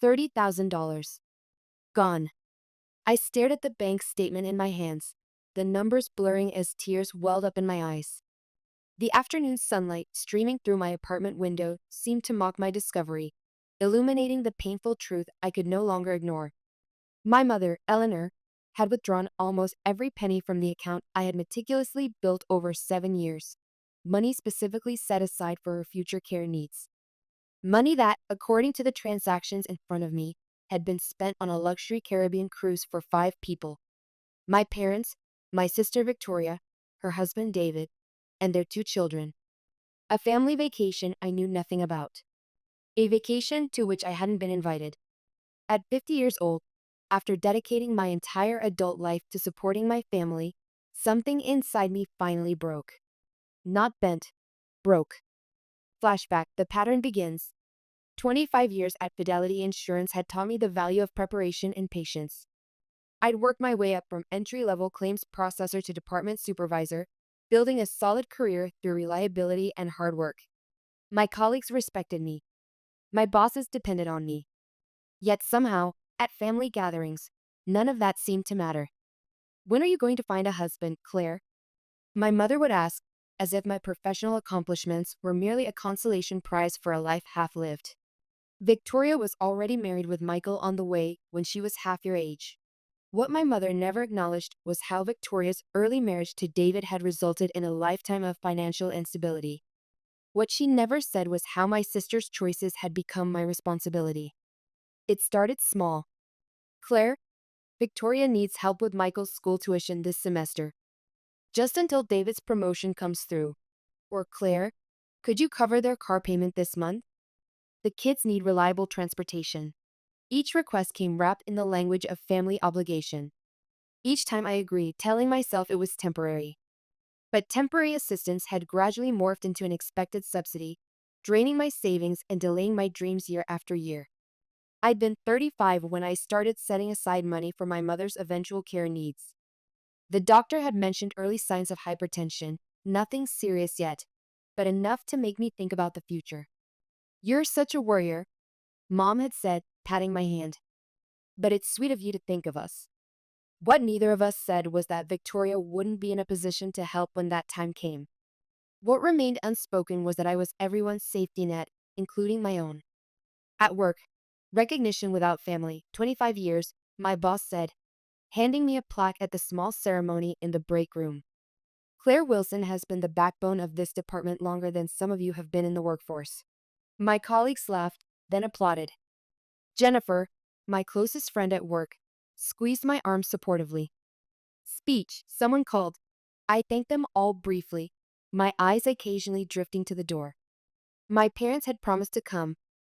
$30,000. Gone. I stared at the bank statement in my hands, the numbers blurring as tears welled up in my eyes. The afternoon sunlight streaming through my apartment window seemed to mock my discovery, illuminating the painful truth I could no longer ignore. My mother, Eleanor, had withdrawn almost every penny from the account I had meticulously built over 7 years, money specifically set aside for her future care needs. Money that, according to the transactions in front of me, had been spent on a luxury Caribbean cruise for 5 people: my parents, my sister Victoria, her husband David, and their 2 children. A family vacation I knew nothing about. A vacation to which I hadn't been invited. At 50 years old, after dedicating my entire adult life to supporting my family, something inside me finally broke. Not bent, broke. Flashback, the pattern begins. 25 years at Fidelity Insurance had taught me the value of preparation and patience. I'd worked my way up from entry-level claims processor to department supervisor, building a solid career through reliability and hard work. My colleagues respected me. My bosses depended on me. Yet somehow, at family gatherings, none of that seemed to matter. "When are you going to find a husband, Claire?" my mother would ask, as if my professional accomplishments were merely a consolation prize for a life half-lived. Victoria was already married with Michael on the way when she was half your age. What my mother never acknowledged was how Victoria's early marriage to David had resulted in a lifetime of financial instability. What she never said was how my sister's choices had become my responsibility. It started small. "Claire, Victoria needs help with Michael's school tuition this semester, just until David's promotion comes through." Or, "Claire, could you cover their car payment this month? The kids need reliable transportation." Each request came wrapped in the language of family obligation. Each time I agreed, telling myself it was temporary. But temporary assistance had gradually morphed into an expected subsidy, draining my savings and delaying my dreams year after year. I'd been 35 when I started setting aside money for my mother's eventual care needs. The doctor had mentioned early signs of hypertension, nothing serious yet, but enough to make me think about the future. "You're such a warrior," Mom had said, patting my hand. "But it's sweet of you to think of us." What neither of us said was that Victoria wouldn't be in a position to help when that time came. What remained unspoken was that I was everyone's safety net, including my own. At work, recognition without family, 25 years, my boss said, handing me a plaque at the small ceremony in the break room. "Claire Wilson has been the backbone of this department longer than some of you have been in the workforce." My colleagues laughed, then applauded. Jennifer, my closest friend at work, squeezed my arm supportively. "Speech," someone called. I thanked them all briefly, my eyes occasionally drifting to the door. My parents had promised to come,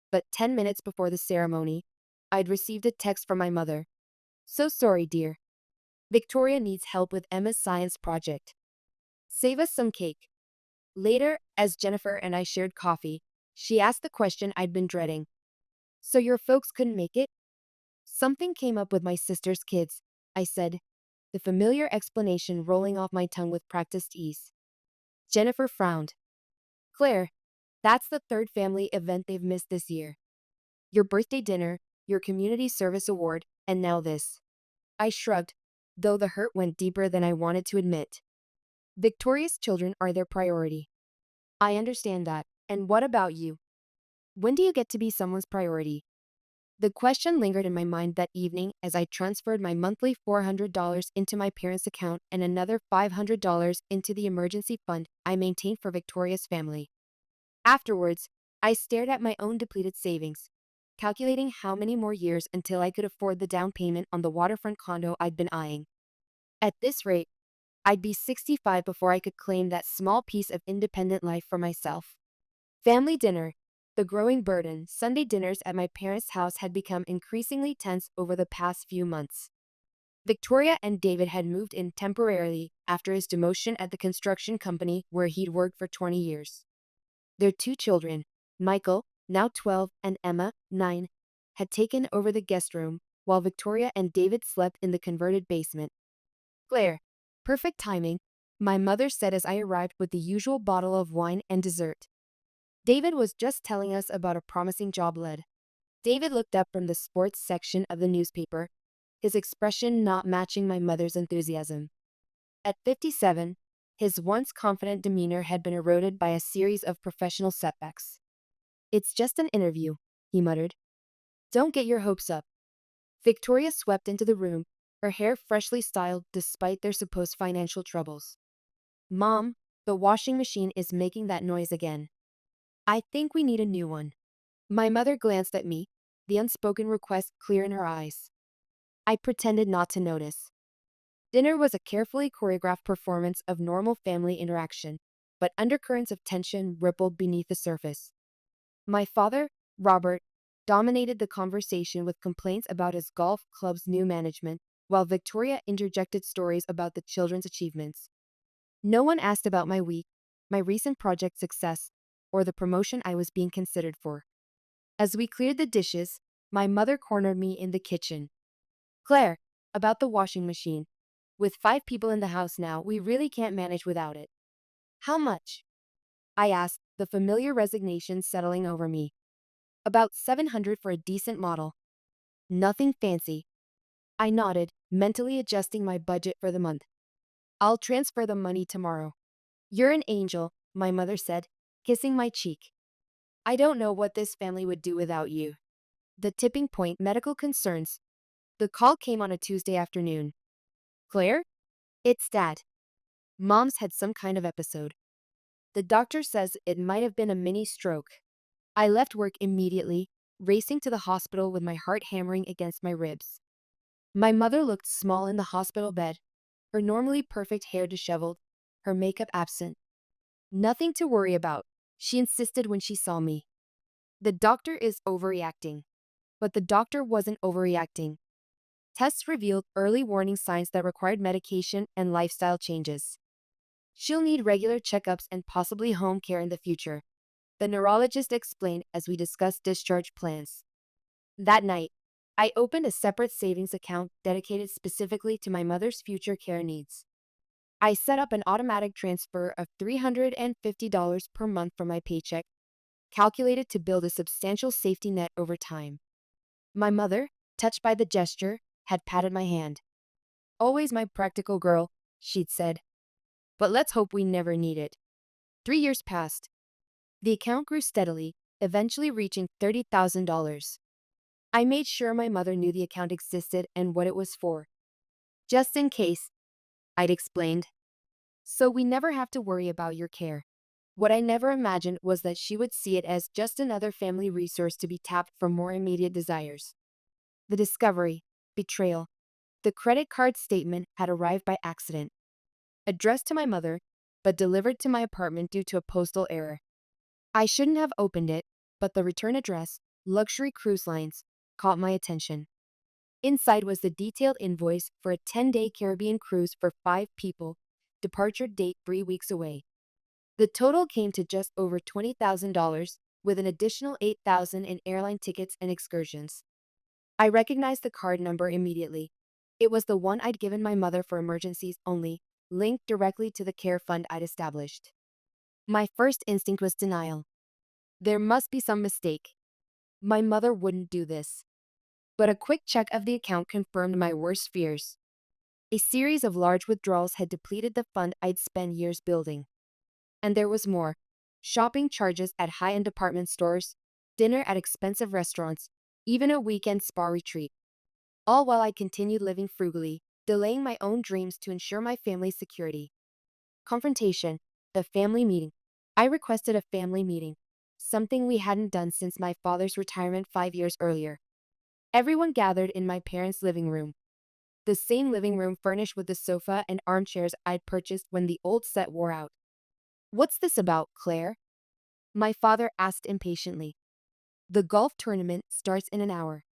but 10 minutes before the ceremony, I'd received a text from my mother. "So sorry, dear. Victoria needs help with Emma's science project. Save us some cake." Later, as Jennifer and I shared coffee, she asked the question I'd been dreading. "So your folks couldn't make it?" "Something came up with my sister's kids," I said, the familiar explanation rolling off my tongue with practiced ease. Jennifer frowned. "Claire, that's the third family event they've missed this year. Your birthday dinner, your community service award, and now this." I shrugged, though the hurt went deeper than I wanted to admit. Victoria's children are their priority. I understand that. And what about you? When do you get to be someone's priority? The question lingered in my mind that evening as I transferred my monthly $400 into my parents' account and another $500 into the emergency fund I maintained for Victoria's family. Afterwards, I stared at my own depleted savings, calculating how many more years until I could afford the down payment on the waterfront condo I'd been eyeing. At this rate, I'd be 65 before I could claim that small piece of independent life for myself. Family dinner. The growing burden. Sunday dinners at my parents' house had become increasingly tense over the past few months. Victoria and David had moved in temporarily after his demotion at the construction company where he'd worked for 20 years. Their 2 children, Michael, now 12, and Emma, 9, had taken over the guest room, while Victoria and David slept in the converted basement. "Claire, perfect timing," my mother said as I arrived with the usual bottle of wine and dessert. "David was just telling us about a promising job lead." David looked up from the sports section of the newspaper, his expression not matching my mother's enthusiasm. At 57, his once confident demeanor had been eroded by a series of professional setbacks. "It's just an interview," he muttered. "Don't get your hopes up." Victoria swept into the room, her hair freshly styled despite their supposed financial troubles. "Mom, the washing machine is making that noise again. I think we need a new one." My mother glanced at me, the unspoken request clear in her eyes. I pretended not to notice. Dinner was a carefully choreographed performance of normal family interaction, but undercurrents of tension rippled beneath the surface. My father, Robert, dominated the conversation with complaints about his golf club's new management, while Victoria interjected stories about the children's achievements. No one asked about my week, my recent project success, or the promotion I was being considered for. As we cleared the dishes, my mother cornered me in the kitchen. "Claire, about the washing machine. With 5 people in the house now, we really can't manage without it." "How much?" I asked, the familiar resignation settling over me. "About 700 for a decent model. Nothing fancy." I nodded, mentally adjusting my budget for the month. "I'll transfer the money tomorrow." "You're an angel," my mother said, kissing my cheek. "I don't know what this family would do without you." The tipping point: medical concerns. The call came on a Tuesday afternoon. "Claire? It's Dad. Mom's had some kind of episode. The doctor says it might have been a mini stroke." I left work immediately, racing to the hospital with my heart hammering against my ribs. My mother looked small in the hospital bed, her normally perfect hair disheveled, her makeup absent. "Nothing to worry about," she insisted when she saw me. "The doctor is overreacting." But the doctor wasn't overreacting. Tests revealed early warning signs that required medication and lifestyle changes. "She'll need regular checkups and possibly home care in the future," the neurologist explained as we discussed discharge plans. That night, I opened a separate savings account dedicated specifically to my mother's future care needs. I set up an automatic transfer of $350 per month from my paycheck, calculated to build a substantial safety net over time. My mother, touched by the gesture, had patted my hand. "Always my practical girl," she'd said. "But let's hope we never need it." 3 years passed. The account grew steadily, eventually reaching $30,000. I made sure my mother knew the account existed and what it was for. "Just in case," I'd explained. "So we never have to worry about your care." What I never imagined was that she would see it as just another family resource to be tapped for more immediate desires. The discovery: betrayal. The credit card statement had arrived by accident. Addressed to my mother, but delivered to my apartment due to a postal error. I shouldn't have opened it, but the return address, Luxury Cruise Lines, caught my attention. Inside was the detailed invoice for a 10-day Caribbean cruise for 5 people, departure date 3 weeks away. The total came to just over $20,000, with an additional $8,000 in airline tickets and excursions. I recognized the card number immediately. It was the one I'd given my mother for emergencies only, linked directly to the care fund I'd established. My first instinct was denial. There must be some mistake. My mother wouldn't do this. But a quick check of the account confirmed my worst fears. A series of large withdrawals had depleted the fund I'd spent years building. And there was more: shopping charges at high-end department stores, dinner at expensive restaurants, even a weekend spa retreat. All while I continued living frugally, delaying my own dreams to ensure my family's security. Confrontation. The family meeting. I requested a family meeting, something we hadn't done since my father's retirement 5 years earlier. Everyone gathered in my parents' living room. The same living room furnished with the sofa and armchairs I'd purchased when the old set wore out. "What's this about, Claire?" my father asked impatiently. "The golf tournament starts in an hour."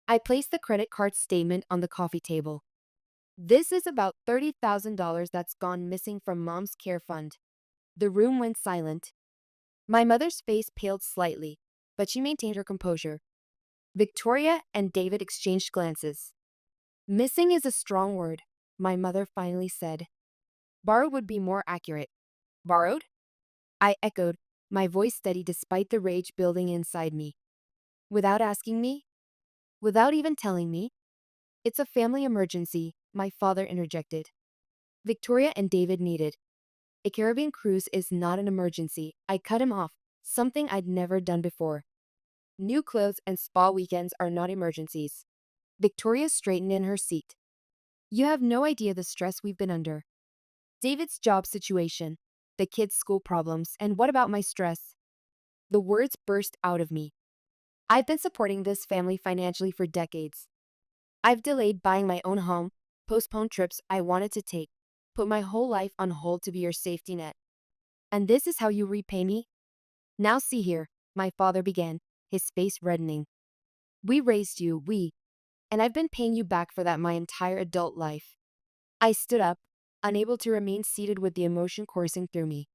I placed the credit card statement on the coffee table. "This is about $30,000 that's gone missing from Mom's care fund." The room went silent. My mother's face paled slightly, but she maintained her composure. Victoria and David exchanged glances. "Missing is a strong word," my mother finally said. "Borrowed would be more accurate." "Borrowed?" I echoed, my voice steady despite the rage building inside me. Without asking me? Without even telling me? It's a family emergency, my father interjected. Victoria and David needed. A Caribbean cruise is not an emergency. I cut him off, something I'd never done before. New clothes and spa weekends are not emergencies. Victoria straightened in her seat. You have no idea the stress we've been under. David's job situation, the kids' school problems, and what about my stress? The words burst out of me. I've been supporting this family financially for decades. I've delayed buying my own home, postponed trips I wanted to take, put my whole life on hold to be your safety net. And this is how you repay me? Now see here, my father began, his face reddening. We raised you, and I've been paying you back for that my entire adult life. I stood up, unable to remain seated with the emotion coursing through me.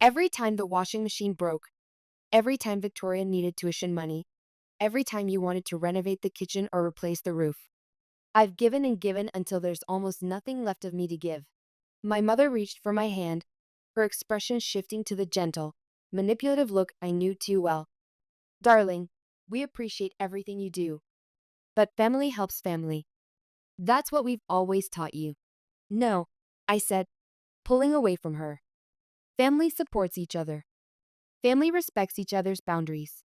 Every time the washing machine broke, every time Victoria needed tuition money, every time you wanted to renovate the kitchen or replace the roof, I've given and given until there's almost nothing left of me to give. My mother reached for my hand, her expression shifting to the gentle, manipulative look I knew too well. Darling, we appreciate everything you do. But family helps family. That's what we've always taught you. No, I said, pulling away from her. Family supports each other. Family respects each other's boundaries.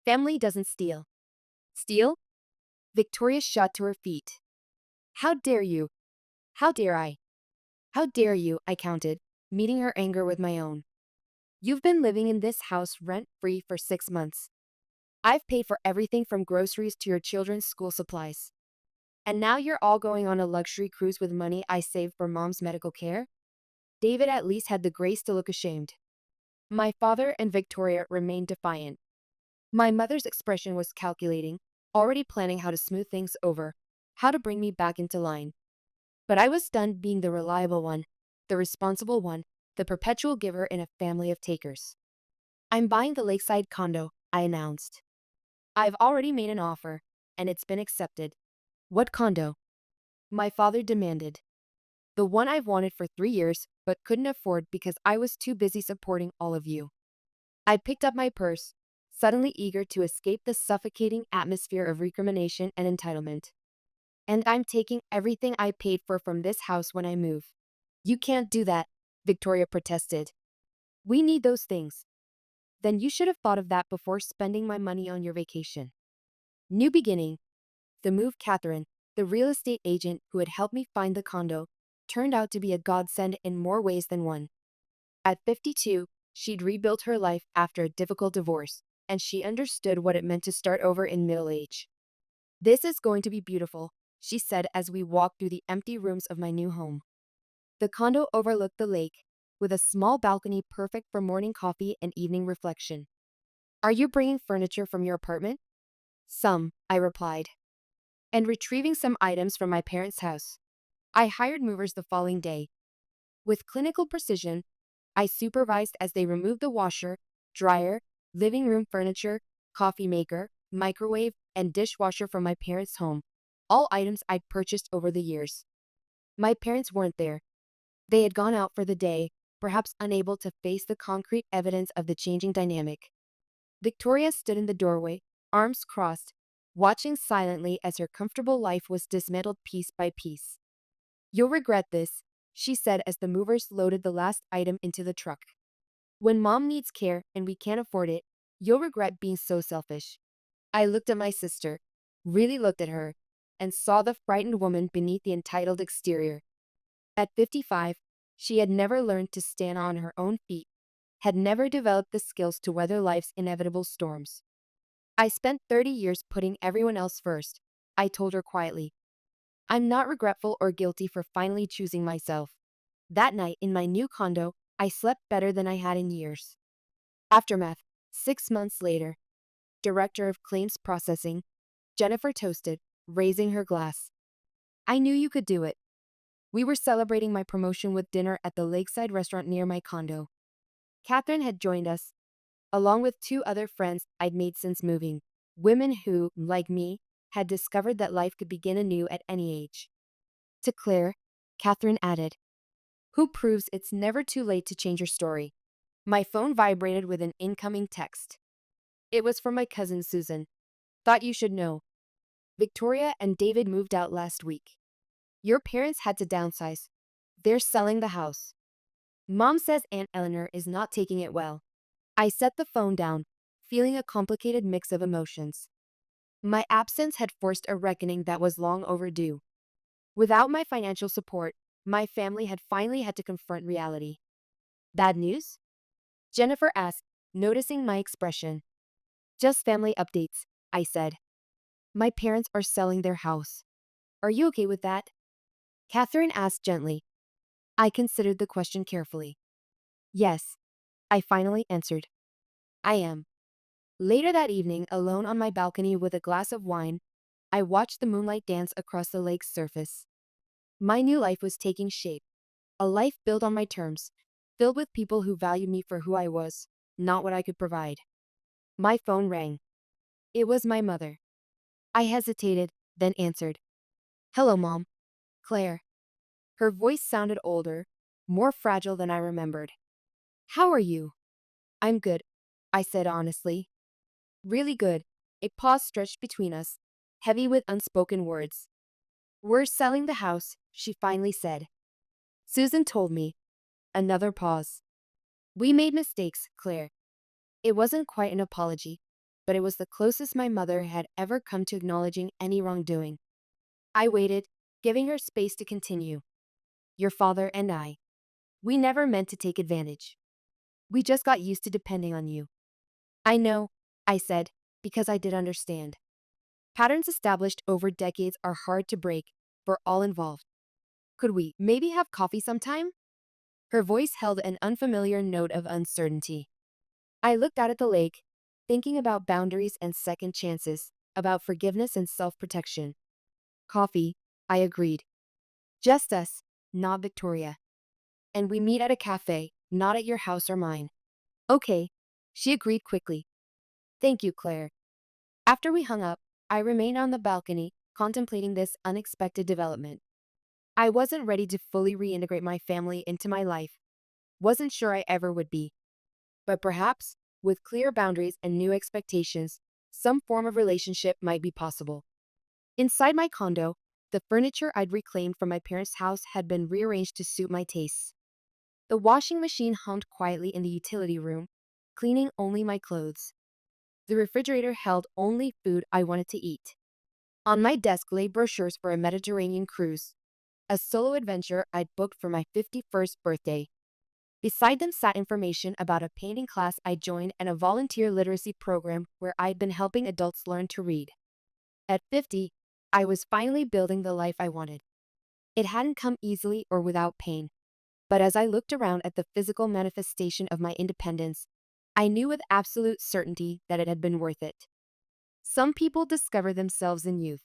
Family doesn't steal. Steal? Victoria shot to her feet. How dare you? How dare I? How dare you, I counted, meeting her anger with my own. You've been living in this house rent-free for 6 months. I've paid for everything from groceries to your children's school supplies. And now you're all going on a luxury cruise with money I saved for mom's medical care? David at least had the grace to look ashamed. My father and Victoria remained defiant. My mother's expression was calculating, already planning how to smooth things over, how to bring me back into line. But I was stunned being the reliable one, the responsible one, the perpetual giver in a family of takers. I'm buying the lakeside condo, I announced. I've already made an offer, and it's been accepted. What condo? My father demanded. The one I've wanted for 3 years, but couldn't afford because I was too busy supporting all of you. I picked up my purse, suddenly eager to escape the suffocating atmosphere of recrimination and entitlement. And I'm taking everything I paid for from this house when I move. You can't do that, Victoria protested. We need those things. Then you should have thought of that before spending my money on your vacation. New beginning. The move Catherine, the real estate agent who had helped me find the condo, turned out to be a godsend in more ways than one. At 52, she'd rebuilt her life after a difficult divorce, and she understood what it meant to start over in middle age. This is going to be beautiful, she said as we walked through the empty rooms of my new home. The condo overlooked the lake, with a small balcony perfect for morning coffee and evening reflection. Are you bringing furniture from your apartment? Some, I replied. And retrieving some items from my parents' house. I hired movers the following day. With clinical precision, I supervised as they removed the washer, dryer, living room furniture, coffee maker, microwave, and dishwasher from my parents' home, all items I'd purchased over the years. My parents weren't there. They had gone out for the day, perhaps unable to face the concrete evidence of the changing dynamic. Victoria stood in the doorway, arms crossed, watching silently as her comfortable life was dismantled piece by piece. You'll regret this, she said as the movers loaded the last item into the truck. When mom needs care and we can't afford it, you'll regret being so selfish. I looked at my sister, really looked at her, and saw the frightened woman beneath the entitled exterior. At 55, she had never learned to stand on her own feet, had never developed the skills to weather life's inevitable storms. I spent 30 years putting everyone else first, I told her quietly. I'm not regretful or guilty for finally choosing myself. That night in my new condo, I slept better than I had in years. Aftermath. 6 months later. Director of Claims Processing. Jennifer toasted, raising her glass. I knew you could do it. We were celebrating my promotion with dinner at the lakeside restaurant near my condo. Catherine had joined us, along with 2 other friends I'd made since moving, women who, like me, had discovered that life could begin anew at any age. To Claire, Catherine added, who proves it's never too late to change your story. My phone vibrated with an incoming text. It was from my cousin Susan. Thought you should know. Victoria and David moved out last week. Your parents had to downsize. They're selling the house. Mom says Aunt Eleanor is not taking it well. I set the phone down, feeling a complicated mix of emotions. My absence had forced a reckoning that was long overdue. Without my financial support, my family had finally had to confront reality. Bad news? Jennifer asked, noticing my expression. Just family updates, I said. My parents are selling their house. Are you okay with that? Catherine asked gently. I considered the question carefully. Yes, I finally answered. I am. Later that evening, alone on my balcony with a glass of wine, I watched the moonlight dance across the lake's surface. My new life was taking shape, a life built on my terms, filled with people who valued me for who I was, not what I could provide. My phone rang. It was my mother. I hesitated, then answered. Hello, Mom. Claire. Her voice sounded older, more fragile than I remembered. How are you? I'm good, I said honestly. Really good. A pause stretched between us, heavy with unspoken words. We're selling the house, she finally said. Susan told me. Another pause. We made mistakes, Claire. It wasn't quite an apology, but it was the closest my mother had ever come to acknowledging any wrongdoing. I waited, giving her space to continue. Your father and I. We never meant to take advantage. We just got used to depending on you. I know, I said, because I did understand. Patterns established over decades are hard to break for all involved. Could we maybe have coffee sometime? Her voice held an unfamiliar note of uncertainty. I looked out at the lake, thinking about boundaries and second chances, about forgiveness and self-protection. Coffee, I agreed. Just us, not Victoria. And we meet at a cafe, not at your house or mine. Okay, she agreed quickly. Thank you, Claire. After we hung up, I remained on the balcony, contemplating this unexpected development. I wasn't ready to fully reintegrate my family into my life. Wasn't sure I ever would be. But perhaps, with clear boundaries and new expectations, some form of relationship might be possible. Inside my condo, the furniture I'd reclaimed from my parents' house had been rearranged to suit my tastes. The washing machine hummed quietly in the utility room, cleaning only my clothes. The refrigerator held only food I wanted to eat. On my desk lay brochures for a Mediterranean cruise, a solo adventure I'd booked for my 51st birthday. Beside them sat information about a painting class I joined and a volunteer literacy program where I'd been helping adults learn to read. At 50, I was finally building the life I wanted. It hadn't come easily or without pain, but as I looked around at the physical manifestation of my independence, I knew with absolute certainty that it had been worth it. Some people discover themselves in youth,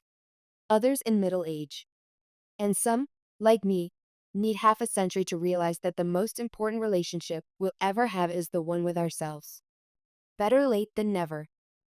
others in middle age, and some, like me, need half a century to realize that the most important relationship we'll ever have is the one with ourselves. Better late than never.